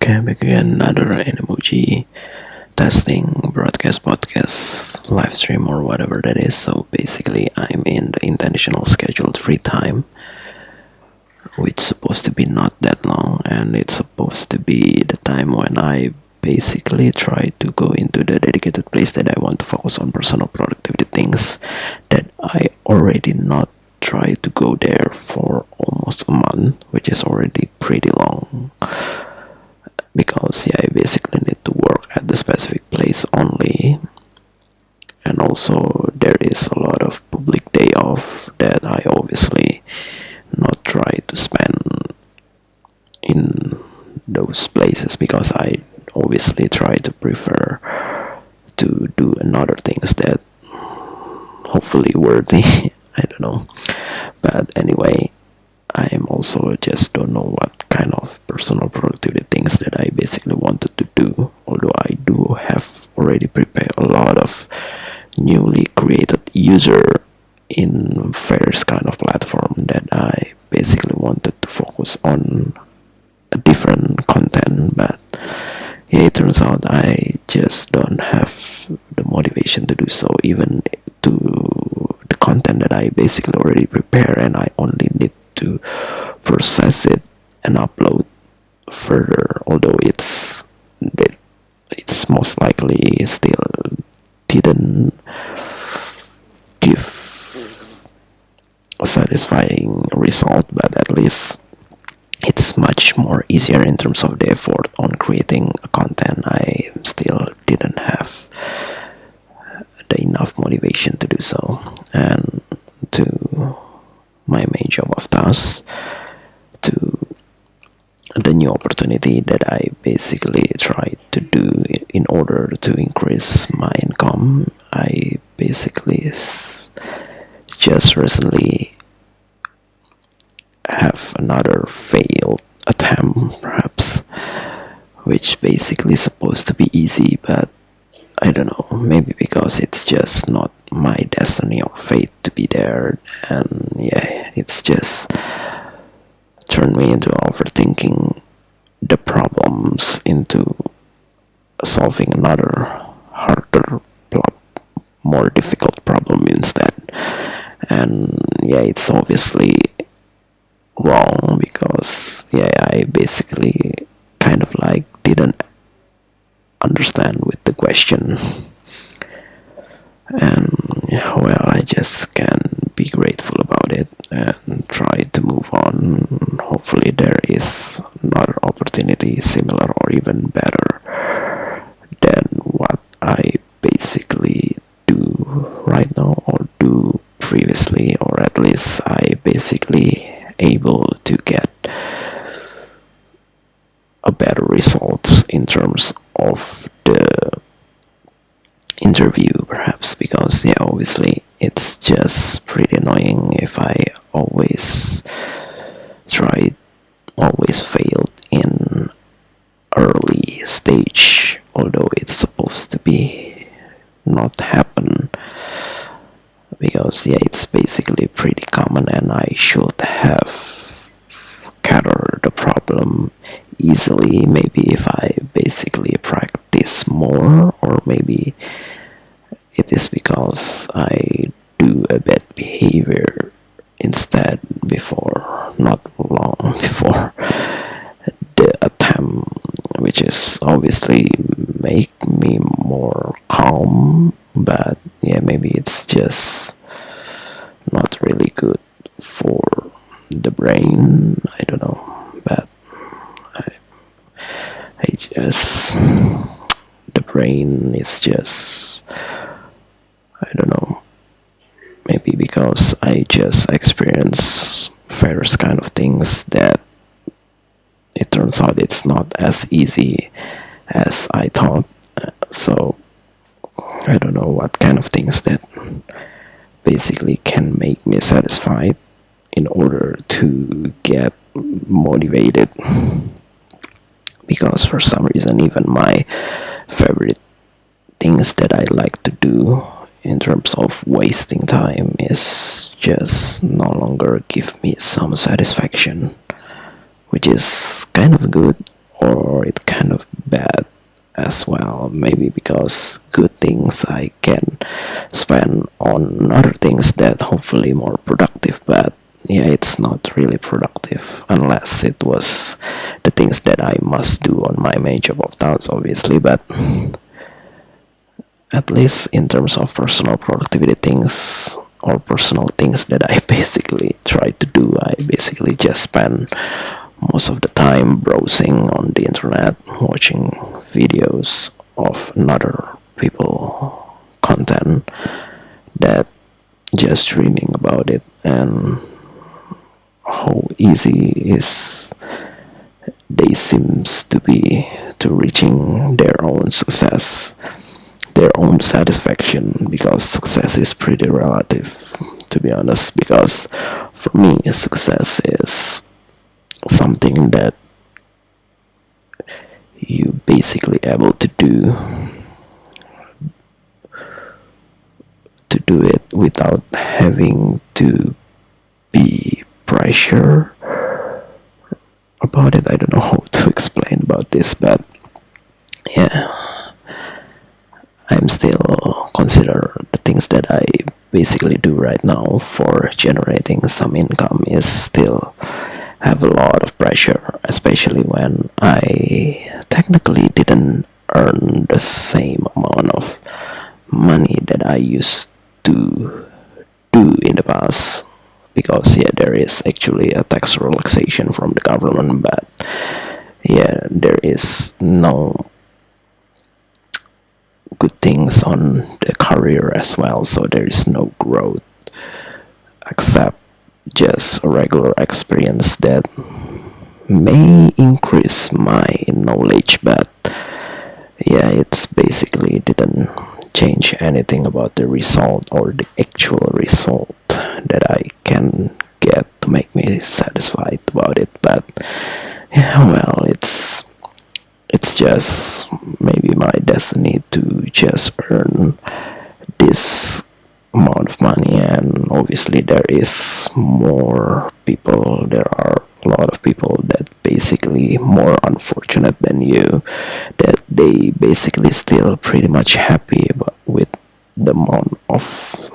Okay, back again, another emoji testing broadcast podcast live stream or whatever that is. So basically I'm in the intentional scheduled free time, which is supposed to be not that long, and it's supposed to be the time when I basically try to go into the dedicated place that I want to focus on personal productivity things that I already not try to go there for almost a month, which is already pretty long, because I basically need to work at the specific place only, and also there is a lot of public day off that I obviously not try to spend in those places, because I obviously try to prefer to do another things that hopefully worthy. I don't know, but anyway, I am also just don't know what kind of personal productivity things that I basically wanted to do, although I do have already prepared a lot of newly created user in various kind of platform that I basically wanted to focus on a different content, but yeah, it turns out I just don't have the motivation to do so, even to the content that I basically already prepare, and I only need to process it and upload further, although it's most likely still didn't give a satisfying result, but at least it's much more easier in terms of the effort on creating a content. I still didn't have the enough motivation to do so, and to my main job of tasks, to the new opportunity that I basically tried to do in order to increase my income. I basically just recently have another failed attempt, perhaps, which basically is supposed to be easy, but I don't know, maybe because it's just not my destiny or fate to be there, and yeah, it's just turned me into overthinking the problems into solving another harder, more difficult problem instead. And yeah, it's obviously wrong, because yeah, I basically kind of like didn't understand with the question, and yeah, well, I just can be grateful about it and try to move on. Hopefully there is another opportunity similar or even better than what I basically do right now or do previously, or at least I basically able to get a better results in terms of the interview, perhaps, because yeah, obviously it's just pretty annoying if I tried always failed in early stage, although it's supposed to be not happen, because yeah, it's basically pretty common, and I should have catered the problem easily, maybe if I basically practice more, or maybe it is because I do a bad behavior instead before, not long before the attempt, which is obviously make me more calm, but yeah, maybe it's just not really good for the brain, I don't know, but I just, the brain is just, I don't know, maybe because I just experience various kind of things that it turns out it's not as easy as I thought. So I don't know what kind of things that basically can make me satisfied in order to get motivated, because for some reason even my favorite things that I like to do in terms of wasting time is just no longer give me some satisfaction, which is kind of good, or it can as well. Maybe because good things I can spend on other things that hopefully more productive, but yeah, it's not really productive unless it was the things that I must do on my main job of tasks, obviously. But at least in terms of personal productivity things or personal things that I basically try to do, I basically just spend most of the time browsing on the internet, watching videos of another people content that just dreaming about it and how easy is they seems to be to reaching their own success, their own satisfaction, because success is pretty relative, to be honest. Because for me, success is something that you basically able to do it without having to be pressure about it. I don't know how to explain about this, but yeah, I'm still consider the things that I basically do right now for generating some income is still have a lot of pressure, especially when I technically didn't earn the same amount of money that I used to do in the past. Because yeah, there is actually a tax relaxation from the government, but yeah, there is no good things on the career as well, so there is no growth except just a regular experience that may increase my knowledge, but yeah, it's basically didn't change anything about the result or the actual result that I can get to make me satisfied about it. But yeah, well, it's just maybe my destiny to just earn this amount of money, and obviously there are a lot of people that basically more unfortunate than you, that they basically still pretty much happy with the amount of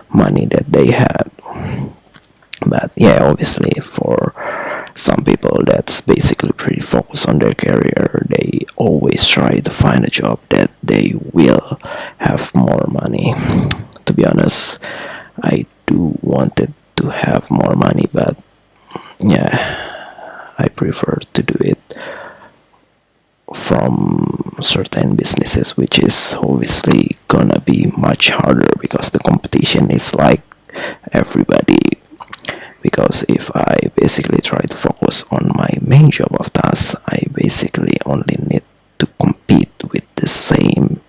money that they had. But yeah, obviously for some people that's basically pretty focused on their career, they always try to find a job that they will have more money. To be honest, I do wanted to have more money, but yeah, I prefer to do it from certain businesses, which is obviously gonna be much harder because the competition is like everybody. Because if I basically try to focus on my main job of tasks, I basically only need to compete with the same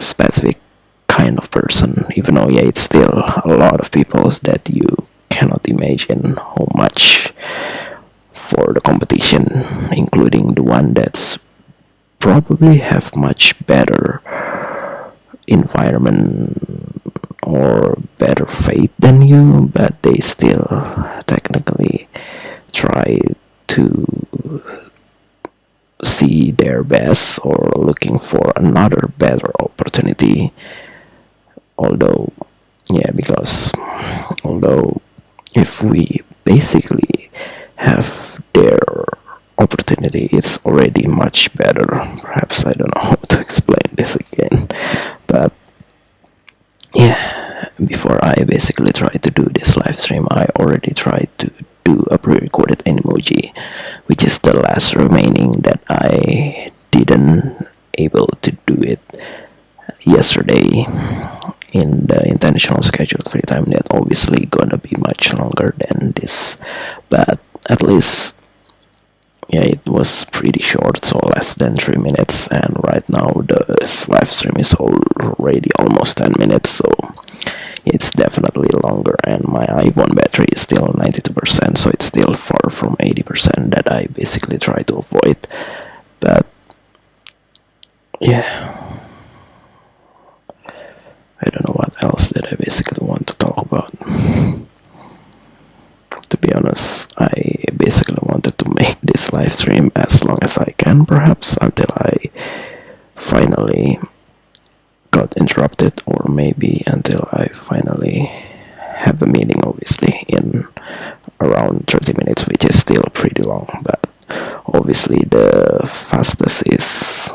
specific kind of person, even though yeah, it's still a lot of people that you cannot imagine how much for the competition, including the one that's probably have much better environment or better faith than you, but they still technically try to see their best or looking for another better opportunity. Although yeah, because although if we basically have their opportunity, it's already much better. Perhaps I don't know how to explain this again, but yeah, before I basically tried to do this live stream, I already tried to do a pre-recorded emoji, which is the last remaining that I didn't able to do it yesterday in the intentional scheduled free time. That obviously gonna be much longer than this, but at least yeah, it was pretty short, so less than 3 minutes, and right now the live stream is already almost 10 minutes, so it's definitely longer, and my iPhone battery is still 92%, so it's still far from 80% that I basically try to avoid. But yeah, I don't know what else that I basically want to talk about. To be honest, I basically wanted to make this this live stream as long as I can, perhaps until I finally got interrupted, or maybe until I finally have a meeting, obviously, in around 30 minutes, which is still pretty long. But obviously, the fastest is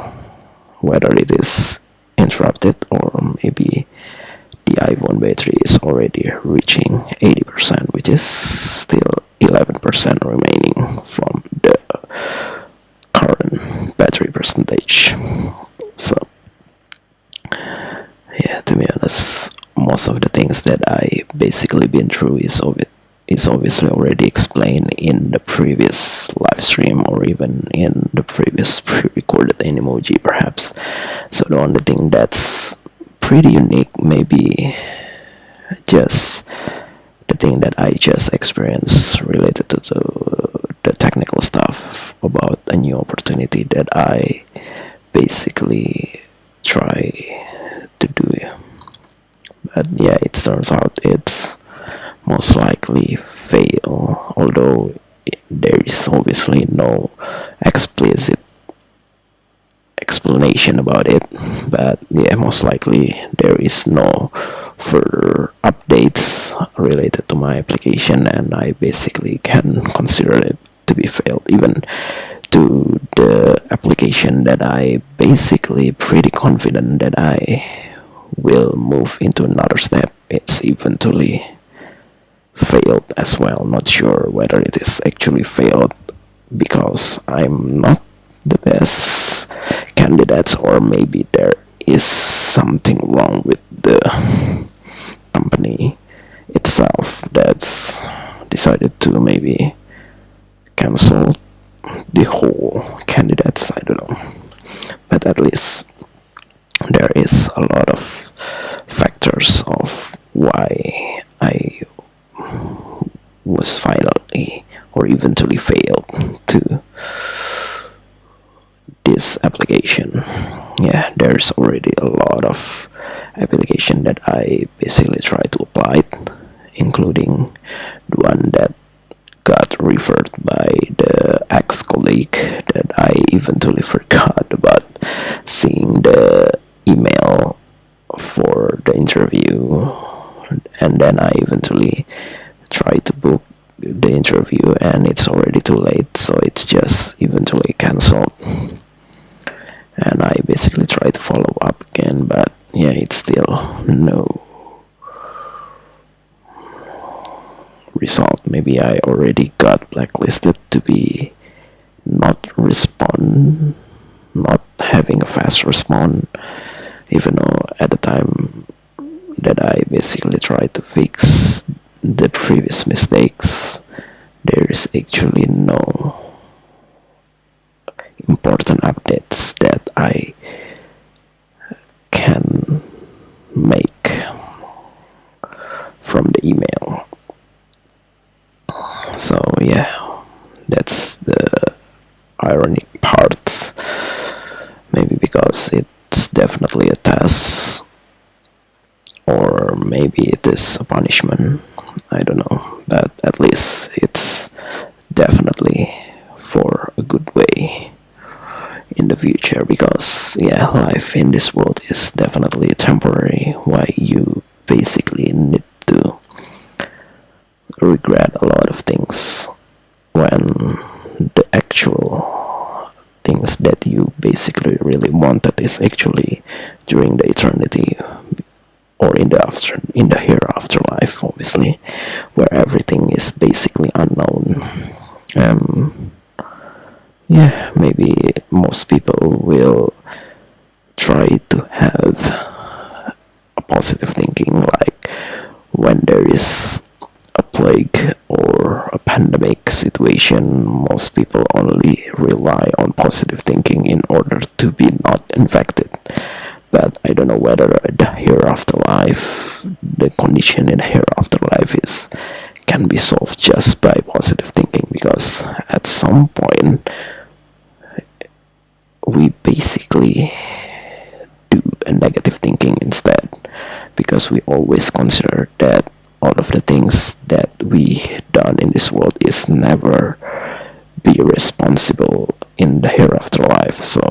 whether it is interrupted or maybe the iPhone battery is already reaching 80%, which is still 11% remaining from the current battery percentage. So yeah, to be honest, most of the things that I basically been through is obviously already explained in the previous live stream, or even in the previous pre-recorded emoji, perhaps. So the only thing that's pretty unique, maybe just the thing that I just experienced related to the technical stuff about a new opportunity that I basically try to do. But yeah, it turns out it's most likely fail, although there is obviously no explicit explanation about it. But yeah, most likely there is no further updates related to my application, and I basically can consider it to be failed, even to the application that I basically pretty confident that I will move into another step. It's eventually failed as well. Not sure whether it is actually failed because I'm not the best candidate, or maybe there is something wrong with the company itself that's decided to maybe cancel the whole candidates. I don't know, but at least there is a lot of factors of why I was finally or eventually failed to this application. Yeah, there's already a lot of application that I basically tried to apply, including the one that got referred by the ex-colleague that I eventually forgot about seeing the email for the interview, and then I eventually tried to book the interview and it's already too late, so it's just eventually cancelled. And I basically tried to follow up again, but yeah, it's still no result. Maybe I already got blacklisted to be not having a fast response, even though at the time that I basically tried to fix the previous mistakes, there is actually no important updates that I can make from the email. So yeah, that's the ironic part. Maybe because it's definitely a test, or maybe it is a punishment. I don't know, but at least it's definitely for a good way in the future, because yeah, life in this world is definitely temporary. Why you basically need to regret a lot of things when the actual things that you basically really wanted is actually during the eternity, or in the hereafter life, obviously, where everything is basically unknown. Yeah, maybe most people will try to have a positive thinking, like when there is a plague or a pandemic situation, most people only rely on positive thinking in order to be not infected. But I don't know whether the hereafter life, the condition in the hereafter life can be solved just by positive thinking, because at some point we basically do a negative thinking instead, because we always consider that all of the things that we done in this world is never be responsible responsible in the hereafter life. So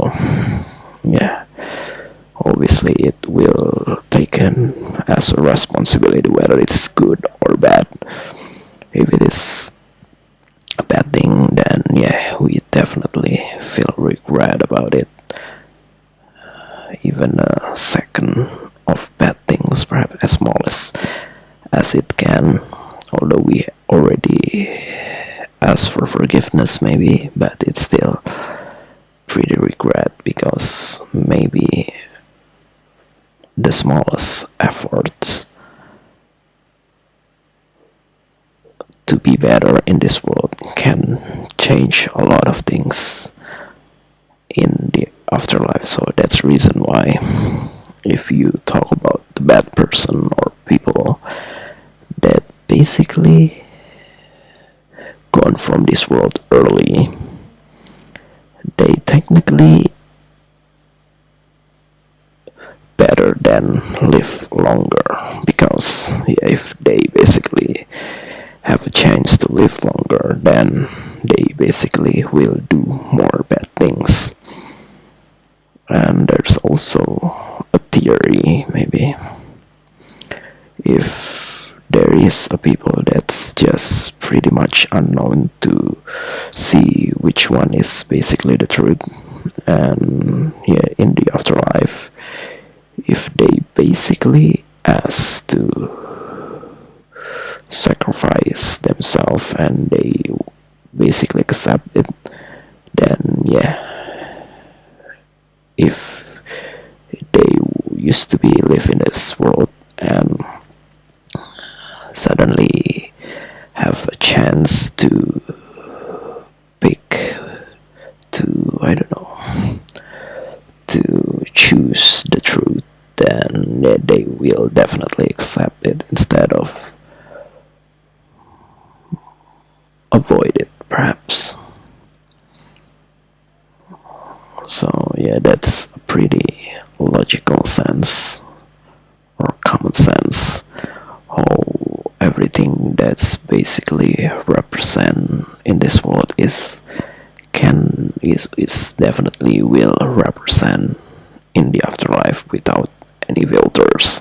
yeah, obviously it will taken as a responsibility whether it's good or bad. If it is a bad thing, then yeah, we definitely feel regret about it. Even a second of bad things, perhaps as small as it can, although we already ask for forgiveness maybe, but it's still pretty regret because maybe the smallest efforts to be better in this world can change a lot of things in the afterlife. So that's the reason why if you talk about the bad person or people that basically gone from this world early, they technically better than live longer, because yeah, if they basically have a chance to live longer, then they basically will do more bad things. And there's also a theory, maybe, if there is a people that's just pretty much unknown to see which one is basically the truth, and yeah, in the afterlife, if they basically ask to sacrifice themselves and they basically accept it, then yeah, if they used to be live in this world and suddenly have a chance to pick, to I don't know, to choose the truth, then they will definitely accept it instead of avoid it, perhaps. So yeah, that's a pretty logical sense or common sense how everything that's basically represent in this world is definitely will represent in the afterlife without any filters.